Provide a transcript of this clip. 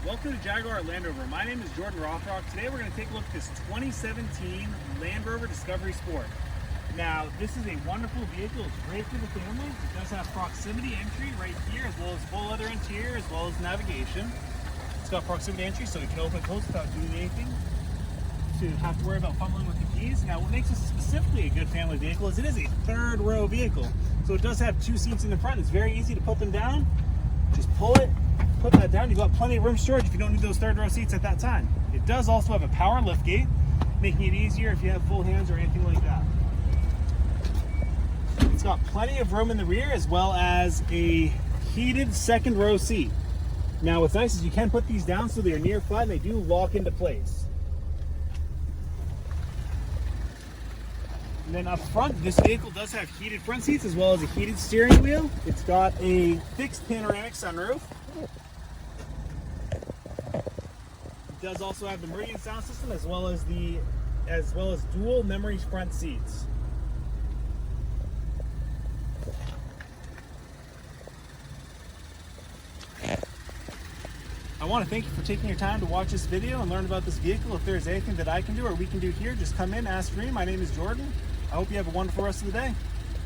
Welcome to Jaguar Land Rover. My name is Jordan Rothrock. Today we're going to take a look at this 2017 Land Rover Discovery Sport. Now, this is a wonderful vehicle. It's great for the family. It does have proximity entry right here, as well as full leather interior, as well as navigation. It's got proximity entry, so you can open and close without doing anything to have to worry about fumbling with the keys. Now, what makes this specifically a good family vehicle is it is a third row vehicle. So it does have two seats in the front. It's very easy to put them down. Just pull it, put that down. You've got plenty of room storage if you don't need those third row seats at that time. It does also have a power lift gate, making it easier if you have full hands or anything like that. It's got plenty of room in the rear, as well as a heated second row seat. Now what's nice is you can put these down so they're near flat and they do lock into place. And then up front, this vehicle does have heated front seats as well as a heated steering wheel. It's got a fixed panoramic sunroof. It does also have the Meridian sound system as well as dual memory front seats. I want to thank you for taking your time to watch this video and learn about this vehicle. If there's anything that I can do or we can do here, just come in, ask for me. My name is Jordan. I hope you have a wonderful rest of the day.